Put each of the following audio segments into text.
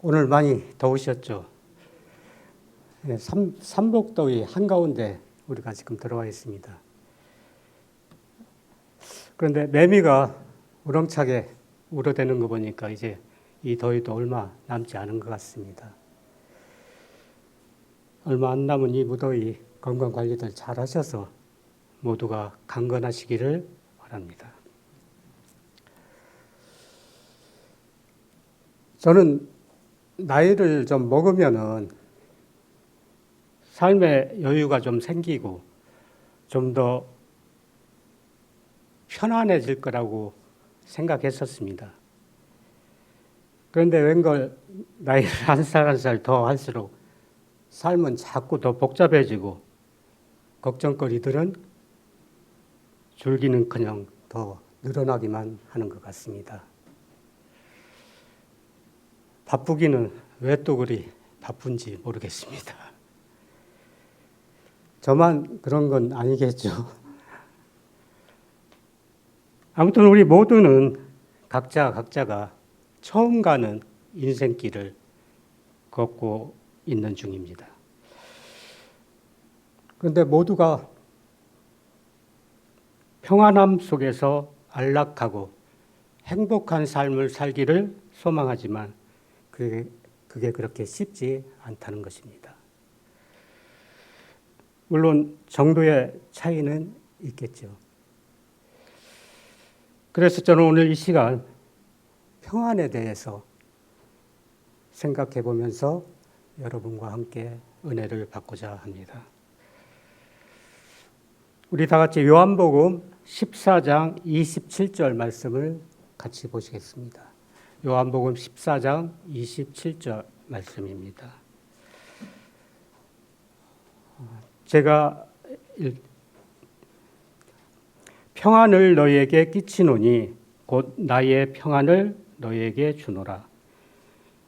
오늘 많이 더우셨죠? 삼복더위 한가운데 우리가 지금 들어와 있습니다. 그런데 매미가 우렁차게 울어대는 거 보니까 이제 이 더위도 얼마 남지 않은 것 같습니다. 얼마 안 남은 이 무더위 건강 관리들 잘 하셔서 모두가 강건하시기를 바랍니다. 저는 나이를 좀 먹으면은 삶의 여유가 좀 생기고 좀 더 편안해질 거라고 생각했었습니다. 그런데 웬걸 나이를 한 살 한 살 더 할수록 삶은 자꾸 더 복잡해지고 걱정거리들은 줄기는커녕 더 늘어나기만 하는 것 같습니다. 바쁘기는 왜 또 그리 바쁜지 모르겠습니다. 저만 그런 건 아니겠죠. 아무튼 우리 모두는 각자가 처음 가는 인생길을 걷고 있는 중입니다. 그런데 모두가 평안함 속에서 안락하고 행복한 삶을 살기를 소망하지만 그게 그렇게 쉽지 않다는 것입니다. 물론 정도의 차이는 있겠죠. 그래서 저는 오늘 이 시간 평안에 대해서 생각해 보면서 여러분과 함께 은혜를 받고자 합니다. 우리 다 같이 요한복음 14장 27절 말씀을 같이 보시겠습니다. 요한복음 14장 27절 말씀입니다. 제가 평안을 너희에게 끼치노니 곧 나의 평안을 너희에게 주노라.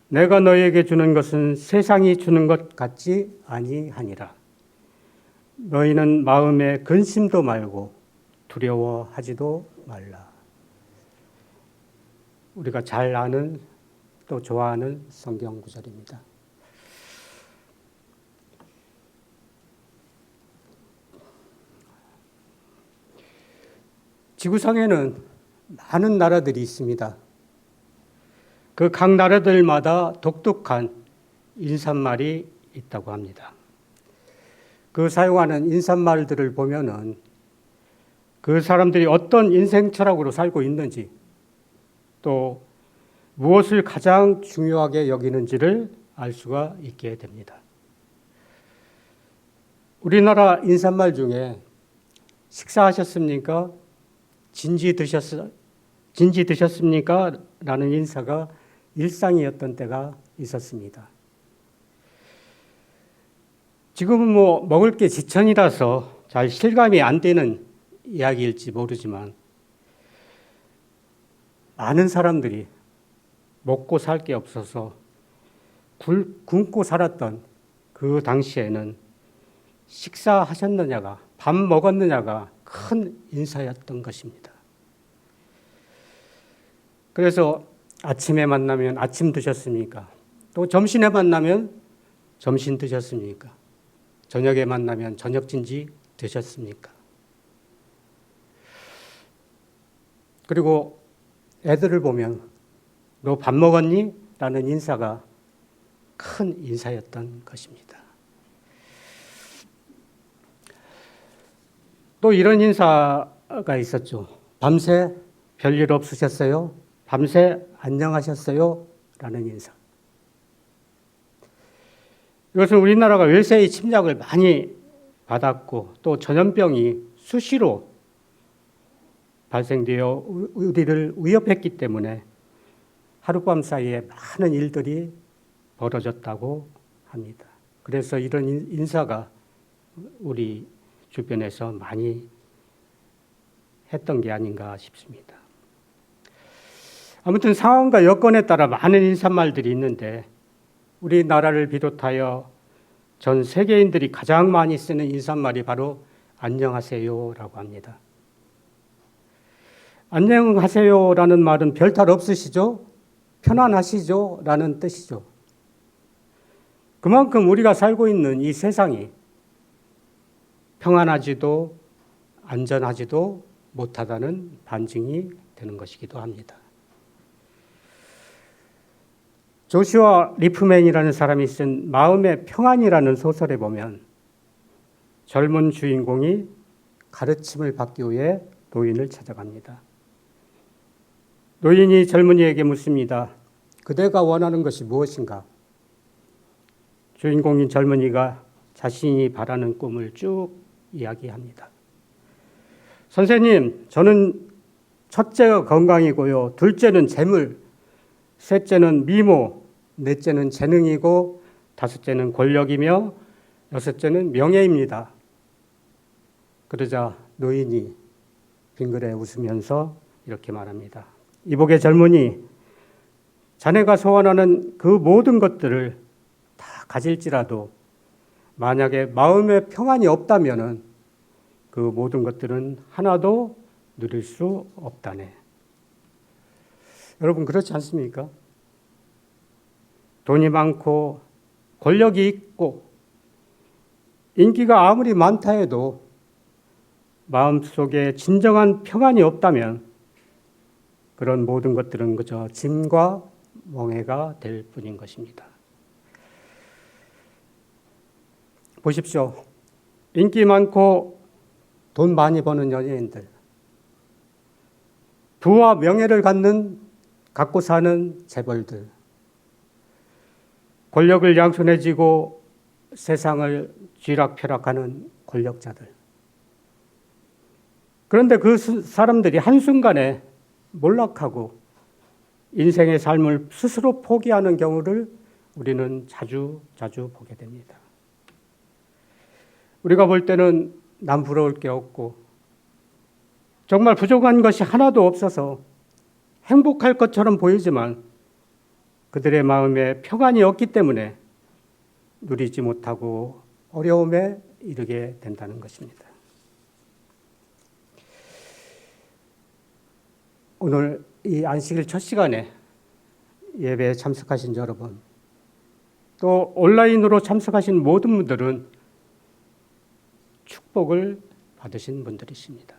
내가 너희에게 주는 것은 세상이 주는 것 같지 아니하니라. 너희는 마음에 근심도 말고 두려워하지도 말라. 우리가 잘 아는 또 좋아하는 성경 구절입니다. 지구상에는 많은 나라들이 있습니다. 그 각 나라들마다 독특한 인사말이 있다고 합니다. 그 사용하는 인사말들을 보면은 그 사람들이 어떤 인생 철학으로 살고 있는지 또 무엇을 가장 중요하게 여기는지를 알 수가 있게 됩니다. 우리나라 인사말 중에 식사하셨습니까? 진지 드셨습니까? 라는 인사가 일상이었던 때가 있었습니다. 지금은 먹을 게 지천이라서 잘 실감이 안 되는 이야기일지 모르지만 많은 사람들이 먹고 살 게 없어서 굶고 살았던 그 당시에는 식사하셨느냐가, 밥 먹었느냐가 큰 인사였던 것입니다. 그래서 아침에 만나면 아침 드셨습니까? 또 점심에 만나면 점심 드셨습니까? 저녁에 만나면 저녁 진지 드셨습니까? 그리고 애들을 보면 너 밥 먹었니? 라는 인사가 큰 인사였던 것입니다. 또 이런 인사가 있었죠. 밤새 별일 없으셨어요? 밤새 안녕하셨어요? 라는 인사. 이것은 우리나라가 외세의 침략을 많이 받았고 또 전염병이 수시로 발생되어 우리를 위협했기 때문에 하룻밤 사이에 많은 일들이 벌어졌다고 합니다. 그래서 이런 인사가 우리 주변에서 많이 했던 게 아닌가 싶습니다. 아무튼 상황과 여건에 따라 많은 인사말들이 있는데 우리나라를 비롯하여 전 세계인들이 가장 많이 쓰는 인사말이 바로 안녕하세요라고 합니다. 안녕하세요라는 말은 별탈 없으시죠? 편안하시죠? 라는 뜻이죠. 그만큼 우리가 살고 있는 이 세상이 평안하지도 안전하지도 못하다는 반증이 되는 것이기도 합니다. 조슈아 리프맨이라는 사람이 쓴 마음의 평안이라는 소설에 보면 젊은 주인공이 가르침을 받기 위해 노인을 찾아갑니다. 노인이 젊은이에게 묻습니다. 그대가 원하는 것이 무엇인가? 주인공인 젊은이가 자신이 바라는 꿈을 쭉 이야기합니다. 선생님, 저는 첫째가 건강이고요. 둘째는 재물, 셋째는 미모, 넷째는 재능이고 다섯째는 권력이며 여섯째는 명예입니다. 그러자 노인이 빙그레 웃으면서 이렇게 말합니다. 이복의 젊은이, 자네가 소원하는 그 모든 것들을 다 가질지라도 만약에 마음의 평안이 없다면 그 모든 것들은 하나도 누릴 수 없다네. 여러분 그렇지 않습니까? 돈이 많고 권력이 있고 인기가 아무리 많다 해도 마음속에 진정한 평안이 없다면 그런 모든 것들은 그저 짐과 멍해가 될 뿐인 것입니다. 보십시오. 인기 많고 돈 많이 버는 연예인들, 부와 명예를 갖고 사는 재벌들, 권력을 양손에 쥐고 세상을 쥐락펴락하는 권력자들. 그런데 그 사람들이 한순간에 몰락하고 인생의 삶을 스스로 포기하는 경우를 우리는 자주 보게 됩니다. 우리가 볼 때는 남 부러울 게 없고 정말 부족한 것이 하나도 없어서 행복할 것처럼 보이지만 그들의 마음에 평안이 없기 때문에 누리지 못하고 어려움에 이르게 된다는 것입니다. 오늘 이 안식일 첫 시간에 예배에 참석하신 여러분, 또 온라인으로 참석하신 모든 분들은 축복을 받으신 분들이십니다.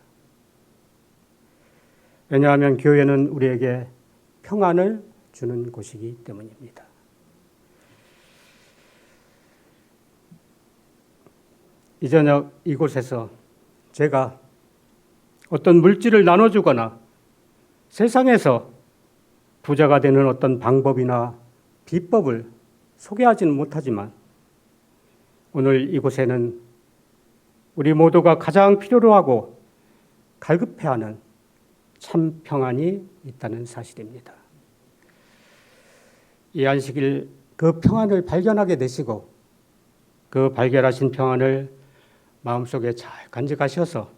왜냐하면 교회는 우리에게 평안을 주는 곳이기 때문입니다. 이 저녁 이곳에서 제가 어떤 물질을 나눠주거나 세상에서 부자가 되는 어떤 방법이나 비법을 소개하지는 못하지만 오늘 이곳에는 우리 모두가 가장 필요로 하고 갈급해하는 참 평안이 있다는 사실입니다. 이 안식일 그 평안을 발견하게 되시고 그 발견하신 평안을 마음속에 잘 간직하셔서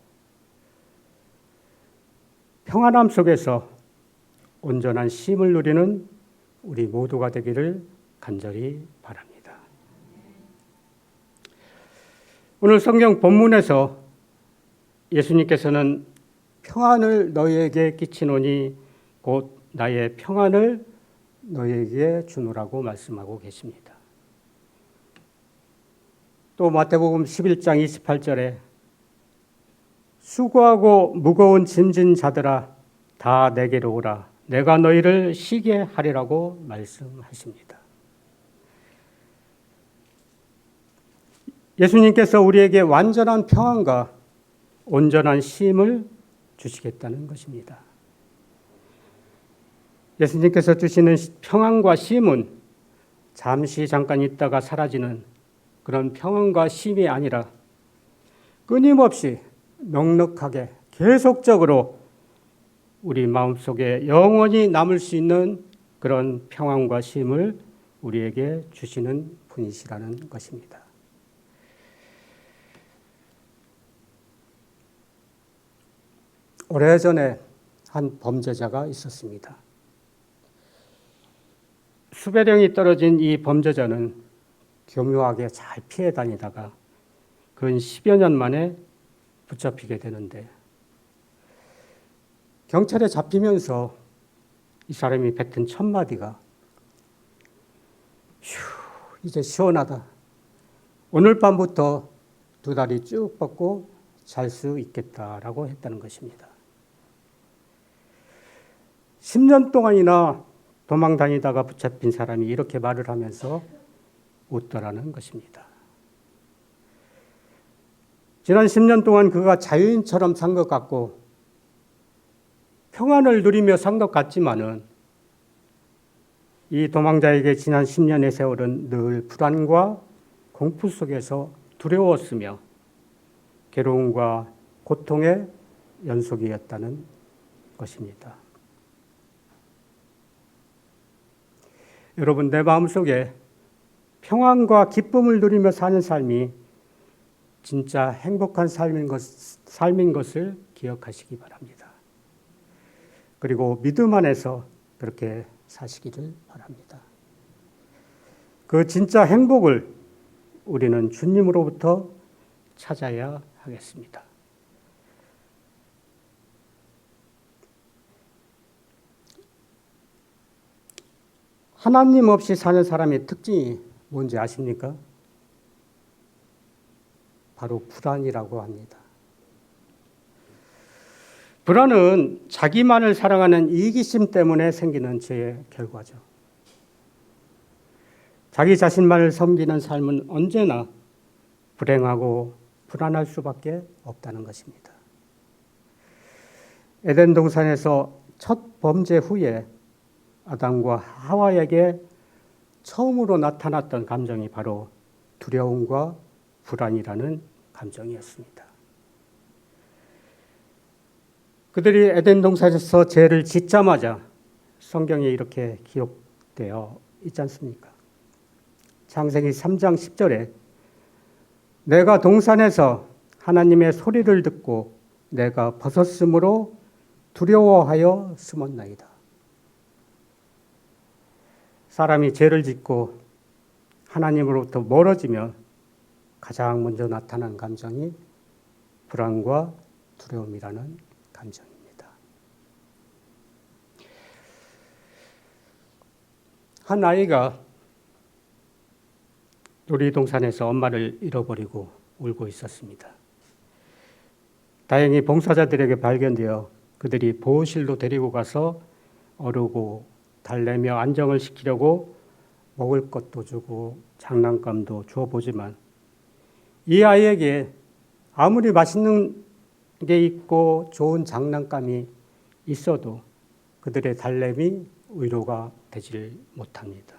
평안함 속에서 온전한 쉼을 누리는 우리 모두가 되기를 간절히 바랍니다. 오늘 성경 본문에서 예수님께서는 평안을 너희에게 끼치노니 곧 나의 평안을 너희에게 주노라고 말씀하고 계십니다. 또 마태복음 11장 28절에 수고하고 무거운 짐진 자들아 다 내게로 오라 내가 너희를 쉬게 하리라고 말씀하십니다. 예수님께서 우리에게 완전한 평안과 온전한 쉼을 주시겠다는 것입니다. 예수님께서 주시는 평안과 쉼은 잠시 잠깐 있다가 사라지는 그런 평안과 쉼이 아니라 끊임없이 넉넉하게 계속적으로 우리 마음속에 영원히 남을 수 있는 그런 평안과 쉼을 우리에게 주시는 분이시라는 것입니다. 오래전에 한 범죄자가 있었습니다. 수배령이 떨어진 이 범죄자는 교묘하게 잘 피해 다니다가 근 10여 년 만에 붙잡히게 되는데 경찰에 잡히면서 이 사람이 뱉은 첫 마디가 휴, 이제 시원하다. 오늘 밤부터 두 다리 쭉 뻗고 잘 수 있겠다라고 했다는 것입니다. 10년 동안이나 도망 다니다가 붙잡힌 사람이 이렇게 말을 하면서 웃더라는 것입니다. 지난 10년 동안 그가 자유인처럼 산 것 같고 평안을 누리며 산 것 같지만은 이 도망자에게 지난 10년의 세월은 늘 불안과 공포 속에서 두려웠으며 괴로움과 고통의 연속이었다는 것입니다. 여러분, 내 마음속에 평안과 기쁨을 누리며 사는 삶이 진짜 행복한 삶인 것을 기억하시기 바랍니다. 그리고 믿음 안에서 그렇게 사시기를 바랍니다. 그 진짜 행복을 우리는 주님으로부터 찾아야 하겠습니다. 하나님 없이 사는 사람의 특징이 뭔지 아십니까? 바로 불안이라고 합니다. 불안은 자기만을 사랑하는 이기심 때문에 생기는 죄의 결과죠. 자기 자신만을 섬기는 삶은 언제나 불행하고 불안할 수밖에 없다는 것입니다. 에덴 동산에서 첫 범죄 후에 아담과 하와에게 처음으로 나타났던 감정이 바로 두려움과 불안이라는 감정이었습니다. 그들이 에덴 동산에서 죄를 짓자마자 성경에 이렇게 기록되어 있지 않습니까? 창세기 3장 10절에 내가 동산에서 하나님의 소리를 듣고 내가 벗었으므로 두려워하여 숨었나이다. 사람이 죄를 짓고 하나님으로부터 멀어지면 가장 먼저 나타나는 감정이 불안과 두려움이라는 감정입니다. 한 아이가 놀이동산에서 엄마를 잃어버리고 울고 있었습니다. 다행히 봉사자들에게 발견되어 그들이 보호실로 데리고 가서 어르고 달래며 안정을 시키려고 먹을 것도 주고 장난감도 주어보지만 이 아이에게 아무리 맛있는 게 있고 좋은 장난감이 있어도 그들의 달램이 위로가 되질 못합니다.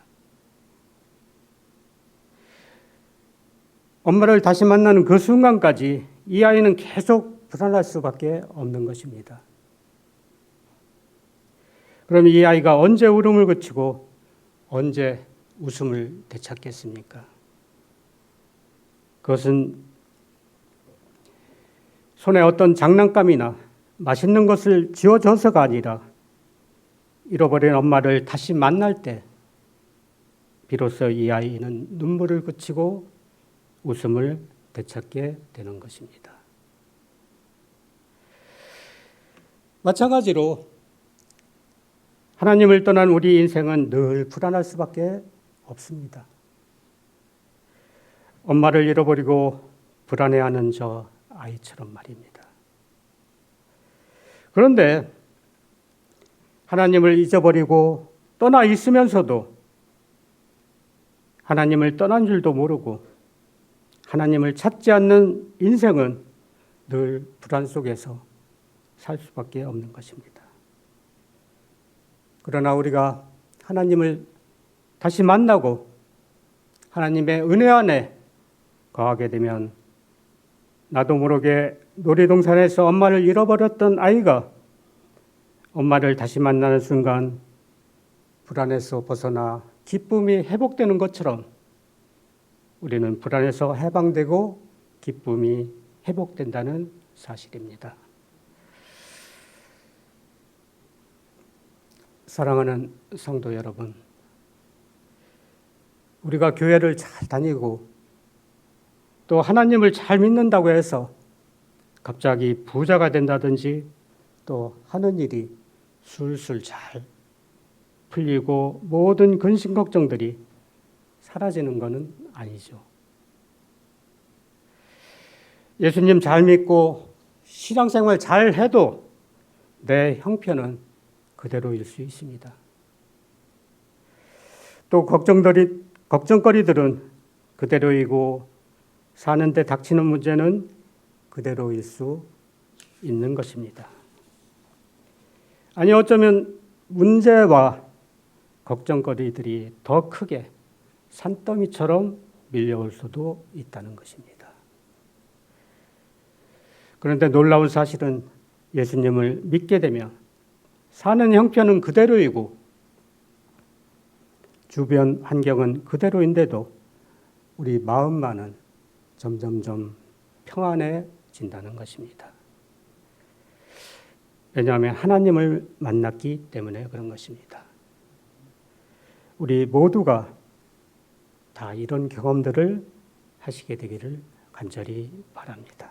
엄마를 다시 만나는 그 순간까지 이 아이는 계속 불안할 수밖에 없는 것입니다. 그럼 이 아이가 언제 울음을 그치고 언제 웃음을 되찾겠습니까? 그것은 손에 어떤 장난감이나 맛있는 것을 쥐어줘서가 아니라 잃어버린 엄마를 다시 만날 때 비로소 이 아이는 눈물을 그치고 웃음을 되찾게 되는 것입니다. 마찬가지로 하나님을 떠난 우리 인생은 늘 불안할 수밖에 없습니다. 엄마를 잃어버리고 불안해하는 저 아이처럼 말입니다. 그런데 하나님을 잊어버리고 떠나 있으면서도 하나님을 떠난 줄도 모르고 하나님을 찾지 않는 인생은 늘 불안 속에서 살 수밖에 없는 것입니다. 그러나 우리가 하나님을 다시 만나고 하나님의 은혜 안에 거하게 되면 나도 모르게 놀이동산에서 엄마를 잃어버렸던 아이가 엄마를 다시 만나는 순간 불안에서 벗어나 기쁨이 회복되는 것처럼 우리는 불안에서 해방되고 기쁨이 회복된다는 사실입니다. 사랑하는 성도 여러분, 우리가 교회를 잘 다니고 또 하나님을 잘 믿는다고 해서 갑자기 부자가 된다든지 또 하는 일이 술술 잘 풀리고 모든 근심 걱정들이 사라지는 것은 아니죠. 예수님 잘 믿고 신앙생활 잘 해도 내 형편은 그대로일 수 있습니다. 또 걱정거리들은 그대로이고 사는데 닥치는 문제는 그대로일 수 있는 것입니다. 아니 어쩌면 문제와 걱정거리들이 더 크게 산더미처럼 밀려올 수도 있다는 것입니다. 그런데 놀라운 사실은 예수님을 믿게 되면 사는 형편은 그대로이고 주변 환경은 그대로인데도 우리 마음만은 점점점 평안해진다는 것입니다. 왜냐하면 하나님을 만났기 때문에 그런 것입니다. 우리 모두가 다 이런 경험들을 하시게 되기를 간절히 바랍니다.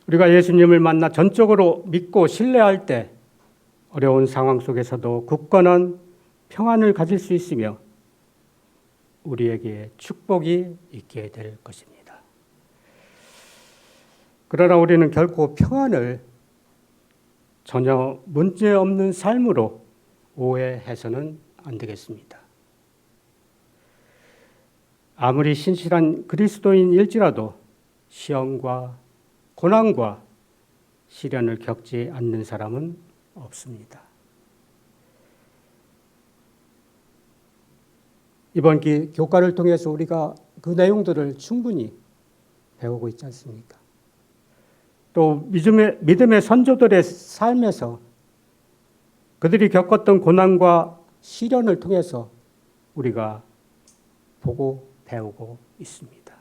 우리가 예수님을 만나 전적으로 믿고 신뢰할 때 어려운 상황 속에서도 굳건한 평안을 가질 수 있으며 우리에게 축복이 있게 될 것입니다. 그러나 우리는 결코 평안을 전혀 문제없는 삶으로 오해해서는 안 되겠습니다. 아무리 신실한 그리스도인일지라도 시험과 고난과 시련을 겪지 않는 사람은 없습니다. 이번 교과를 통해서 우리가 그 내용들을 충분히 배우고 있지 않습니까? 또 믿음의 선조들의 삶에서 그들이 겪었던 고난과 시련을 통해서 우리가 보고 배우고 있습니다.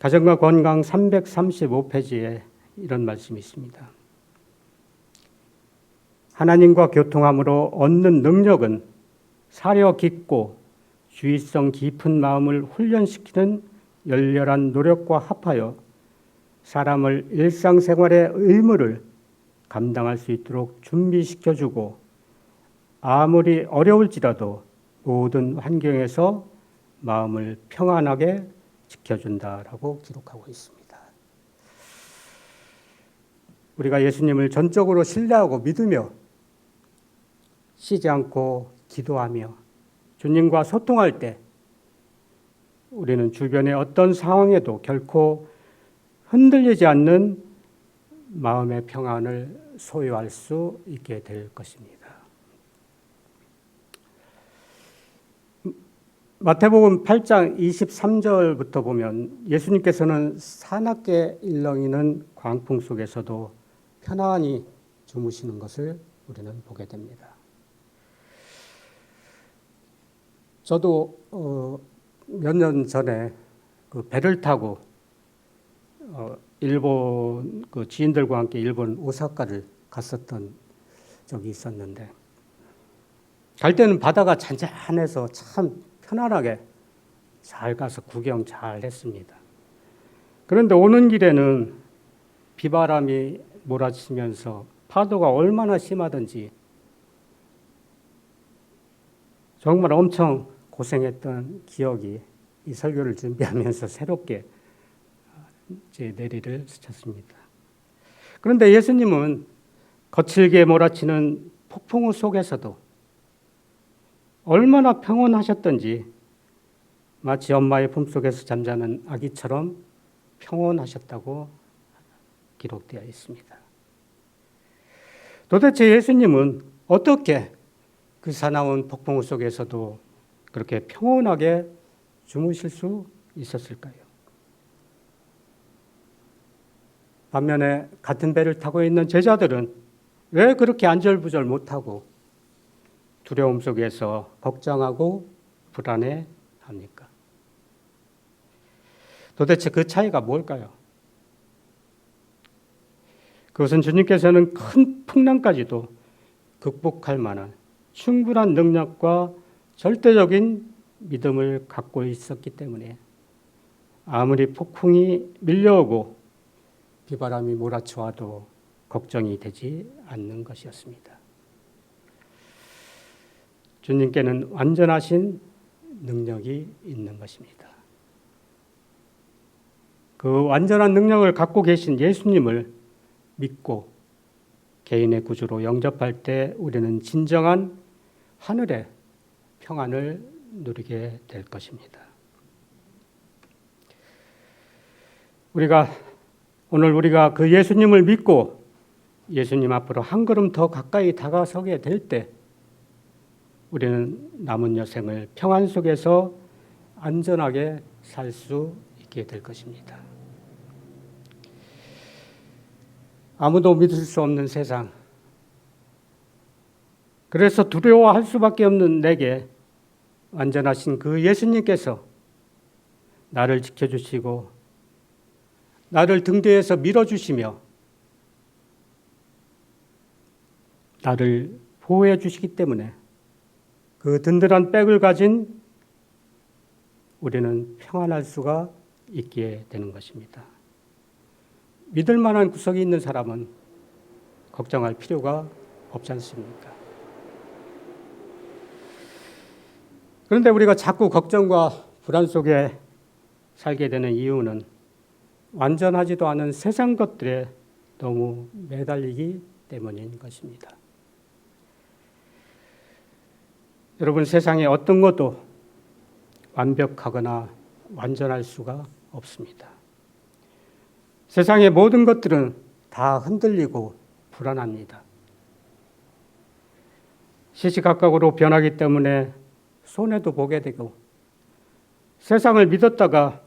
가정과 건강 335페이지에 이런 말씀이 있습니다. 하나님과 교통함으로 얻는 능력은 사려 깊고 주의성 깊은 마음을 훈련시키는 열렬한 노력과 합하여 사람을 일상생활의 의무를 감당할 수 있도록 준비시켜주고 아무리 어려울지라도 모든 환경에서 마음을 평안하게 지켜준다라고 기록하고 있습니다. 우리가 예수님을 전적으로 신뢰하고 믿으며 쉬지 않고 기도하며 주님과 소통할 때 우리는 주변의 어떤 상황에도 결코 흔들리지 않는 마음의 평안을 소유할 수 있게 될 것입니다. 마태복음 8장 23절부터 보면 예수님께서는 사납게 일렁이는 광풍 속에서도 편안히 주무시는 것을 우리는 보게 됩니다. 저도 몇 년 전에 그 배를 타고 일본 그 지인들과 함께 일본 오사카를 갔었던 적이 있었는데 갈 때는 바다가 잔잔해서 참 편안하게 잘 가서 구경 잘 했습니다. 그런데 오는 길에는 비바람이 몰아치면서 파도가 얼마나 심하든지 정말 엄청 고생했던 기억이 이 설교를 준비하면서 새롭게 제 내리를 스쳤습니다. 그런데 예수님은 거칠게 몰아치는 폭풍우 속에서도 얼마나 평온하셨던지 마치 엄마의 품속에서 잠자는 아기처럼 평온하셨다고 기록되어 있습니다. 도대체 예수님은 어떻게 그 사나운 폭풍우 속에서도 그렇게 평온하게 주무실 수 있었을까요? 반면에 같은 배를 타고 있는 제자들은 왜 그렇게 안절부절 못하고 두려움 속에서 걱정하고 불안해합니까? 도대체 그 차이가 뭘까요? 그것은 주님께서는 큰 풍랑까지도 극복할 만한 충분한 능력과 절대적인 믿음을 갖고 있었기 때문에 아무리 폭풍이 밀려오고 비바람이 몰아쳐와도 걱정이 되지 않는 것이었습니다. 주님께는 완전하신 능력이 있는 것입니다. 그 완전한 능력을 갖고 계신 예수님을 믿고 개인의 구주로 영접할 때 우리는 진정한 하늘의 평안을 누리게 될 것입니다. 오늘 우리가 그 예수님을 믿고 예수님 앞으로 한 걸음 더 가까이 다가서게 될 때 우리는 남은 여생을 평안 속에서 안전하게 살 수 있게 될 것입니다. 아무도 믿을 수 없는 세상, 그래서 두려워할 수밖에 없는 내게 완전하신 그 예수님께서 나를 지켜주시고 나를 등 뒤에서 밀어주시며 나를 보호해 주시기 때문에 그 든든한 백을 가진 우리는 평안할 수가 있게 되는 것입니다. 믿을 만한 구석이 있는 사람은 걱정할 필요가 없지 않습니까? 그런데 우리가 자꾸 걱정과 불안 속에 살게 되는 이유는 완전하지도 않은 세상 것들에 너무 매달리기 때문인 것입니다. 여러분, 세상에 어떤 것도 완벽하거나 완전할 수가 없습니다. 세상의 모든 것들은 다 흔들리고 불안합니다. 시시각각으로 변하기 때문에 손해도 보게 되고 세상을 믿었다가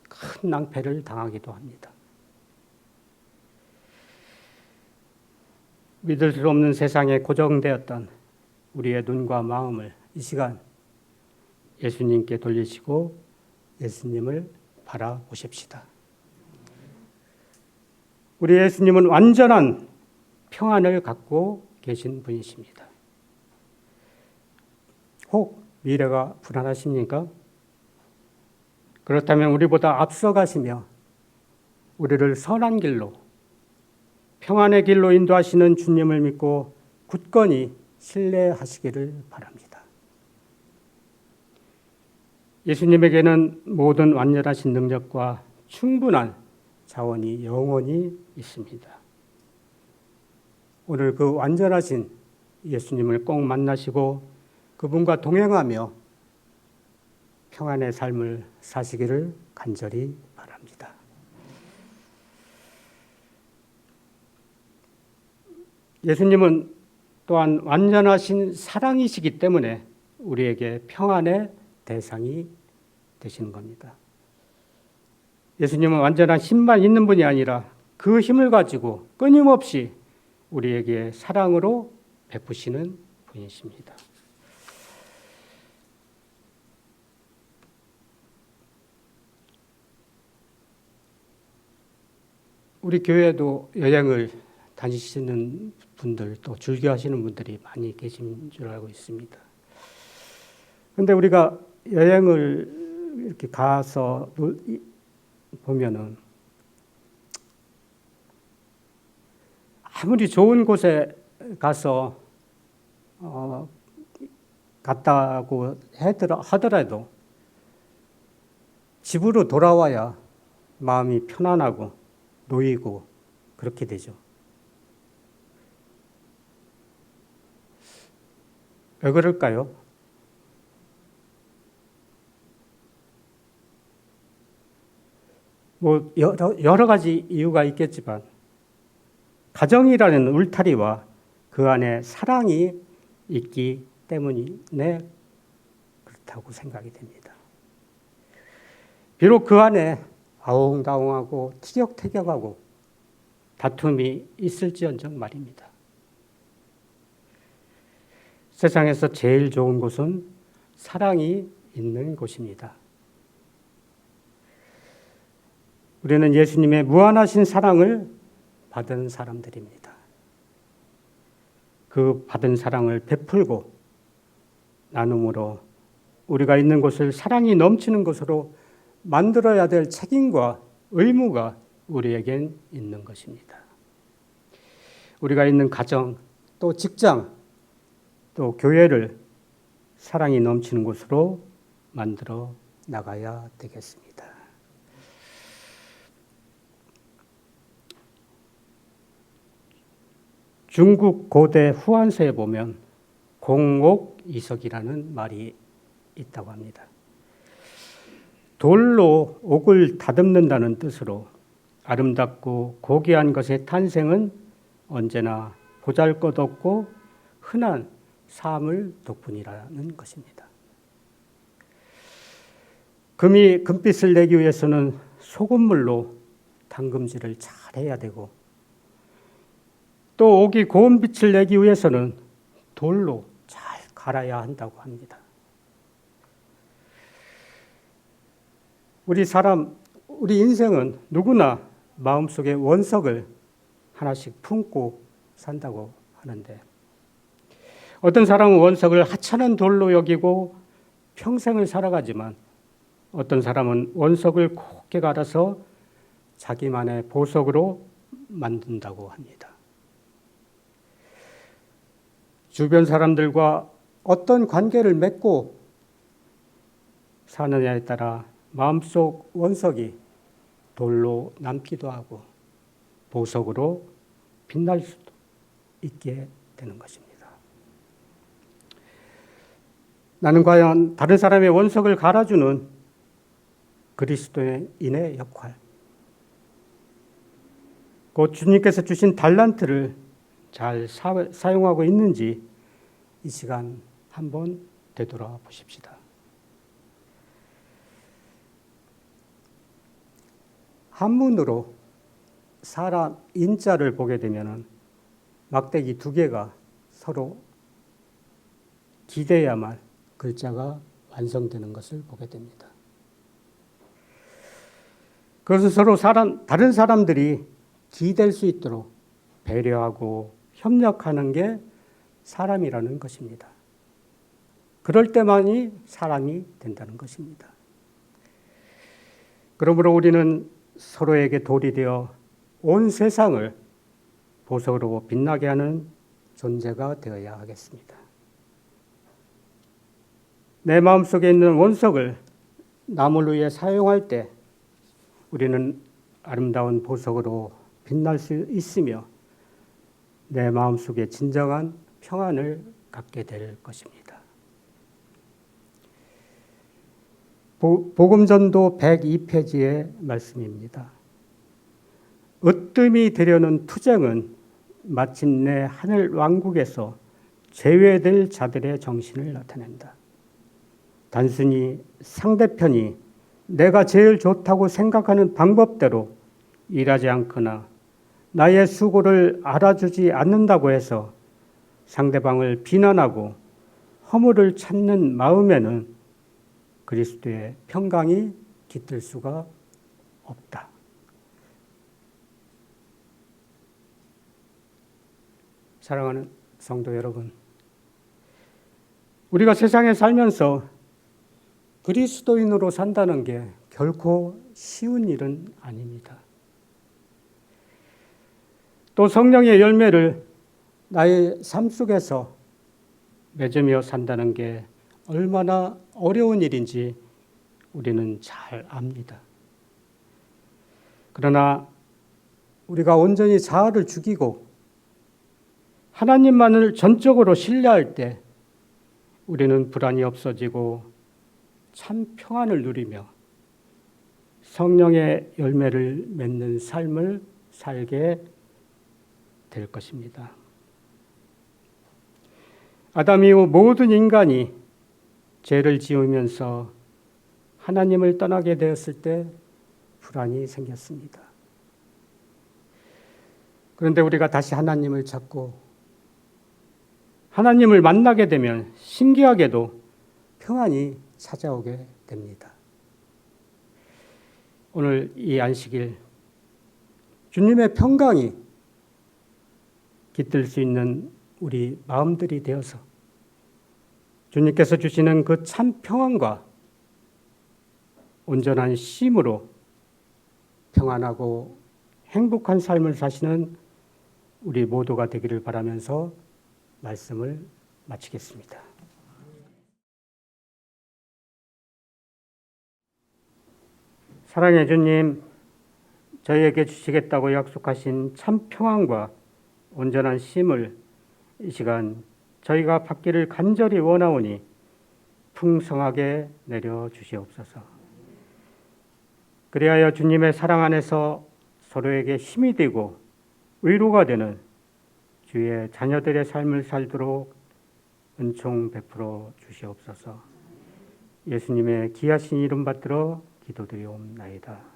큰 낭패를 당하기도 합니다. 믿을 수 없는 세상에 고정되었던 우리의 눈과 마음을 이 시간 예수님께 돌리시고 예수님을 바라보십시다. 우리 예수님은 완전한 평안을 갖고 계신 분이십니다. 혹 미래가 불안하십니까? 그렇다면 우리보다 앞서가시며 우리를 선한 길로, 평안의 길로 인도하시는 주님을 믿고 굳건히 신뢰하시기를 바랍니다. 예수님에게는 모든 완전하신 능력과 충분한 자원이 영원히 있습니다. 오늘 그 완전하신 예수님을 꼭 만나시고 그분과 동행하며 평안의 삶을 사시기를 간절히 바랍니다. 예수님은 또한 완전하신 사랑이시기 때문에 우리에게 평안의 대상이 되시는 겁니다. 예수님은 완전한 힘만 있는 분이 아니라 그 힘을 가지고 끊임없이 우리에게 사랑으로 베푸시는 분이십니다. 우리 교회도 여행을 다니시는 분들, 또 즐겨하시는 분들이 많이 계신 줄 알고 있습니다. 그런데 우리가 여행을 이렇게 가서 보면은 아무리 좋은 곳에 가서 갔다고 하더라도 집으로 돌아와야 마음이 편안하고 놓이고 그렇게 되죠. 왜 그럴까요? 뭐 여러 가지 이유가 있겠지만 가정이라는 울타리와 그 안에 사랑이 있기 때문에 그렇다고 생각이 됩니다. 비록 그 안에 아웅다웅하고 티격태격하고 다툼이 있을지언정 말입니다. 세상에서 제일 좋은 곳은 사랑이 있는 곳입니다. 우리는 예수님의 무한하신 사랑을 받은 사람들입니다. 그 받은 사랑을 베풀고 나눔으로 우리가 있는 곳을 사랑이 넘치는 곳으로 만들어야 될 책임과 의무가 우리에겐 있는 것입니다. 우리가 있는 가정, 또 직장, 또 교회를 사랑이 넘치는 곳으로 만들어 나가야 되겠습니다. 중국 고대 후한서에 보면 공옥이석이라는 말이 있다고 합니다. 돌로 옥을 다듬는다는 뜻으로 아름답고 고귀한 것의 탄생은 언제나 보잘것없고 흔한 사물 덕분이라는 것입니다. 금이 금빛을 내기 위해서는 소금물로 담금질을 잘 해야 되고, 또 옥이 고운 빛을 내기 위해서는 돌로 잘 갈아야 한다고 합니다. 우리 인생은 누구나 마음속에 원석을 하나씩 품고 산다고 하는데, 어떤 사람은 원석을 하찮은 돌로 여기고 평생을 살아가지만, 어떤 사람은 원석을 곱게 갈아서 자기만의 보석으로 만든다고 합니다. 주변 사람들과 어떤 관계를 맺고 사느냐에 따라 마음속 원석이 돌로 남기도 하고 보석으로 빛날 수도 있게 되는 것입니다. 나는 과연 다른 사람의 원석을 갈아주는 그리스도인의 역할, 곧 주님께서 주신 달란트를 잘 사용하고 있는지 이 시간 한번 되돌아보십시다. 한문으로 사람 인자를 보게 되면 막대기 두 개가 서로 기대야만 글자가 완성되는 것을 보게 됩니다. 그것은 서로 다른 사람들이 기댈 수 있도록 배려하고 협력하는 게 사람이라는 것입니다. 그럴 때만이 사람이 된다는 것입니다. 그러므로 우리는 서로에게 돌이 되어 온 세상을 보석으로 빛나게 하는 존재가 되어야 하겠습니다. 내 마음속에 있는 원석을 남을 위해 사용할 때 우리는 아름다운 보석으로 빛날 수 있으며 내 마음속에 진정한 평안을 갖게 될 것입니다. 복음전도 102페이지의 말씀입니다. 으뜸이 되려는 투쟁은 마침내 하늘 왕국에서 제외될 자들의 정신을 나타낸다. 단순히 상대편이 내가 제일 좋다고 생각하는 방법대로 일하지 않거나 나의 수고를 알아주지 않는다고 해서 상대방을 비난하고 허물을 찾는 마음에는 그리스도의 평강이 깃들 수가 없다. 사랑하는 성도 여러분, 우리가 세상에 살면서 그리스도인으로 산다는 게 결코 쉬운 일은 아닙니다. 또 성령의 열매를 나의 삶 속에서 맺으며 산다는 게 얼마나 어려운 일인지 우리는 잘 압니다. 그러나 우리가 온전히 자아를 죽이고 하나님만을 전적으로 신뢰할 때 우리는 불안이 없어지고 참 평안을 누리며 성령의 열매를 맺는 삶을 살게 될 것입니다. 아담 이후 모든 인간이 죄를 지으면서 하나님을 떠나게 되었을 때 불안이 생겼습니다. 그런데 우리가 다시 하나님을 찾고 하나님을 만나게 되면 신기하게도 평안이 찾아오게 됩니다. 오늘 이 안식일 주님의 평강이 깃들 수 있는 우리 마음들이 되어서 주님께서 주시는 그 참 평안과 온전한 쉼으로 평안하고 행복한 삶을 사시는 우리 모두가 되기를 바라면서 말씀을 마치겠습니다. 사랑의 주님, 저희에게 주시겠다고 약속하신 참 평안과 온전한 쉼을 이 시간 저희가 받기를 간절히 원하오니 풍성하게 내려주시옵소서. 그리하여 주님의 사랑 안에서 서로에게 힘이 되고 위로가 되는 주의 자녀들의 삶을 살도록 은총 베풀어 주시옵소서. 예수님의 귀하신 이름 받들어 기도드리옵나이다.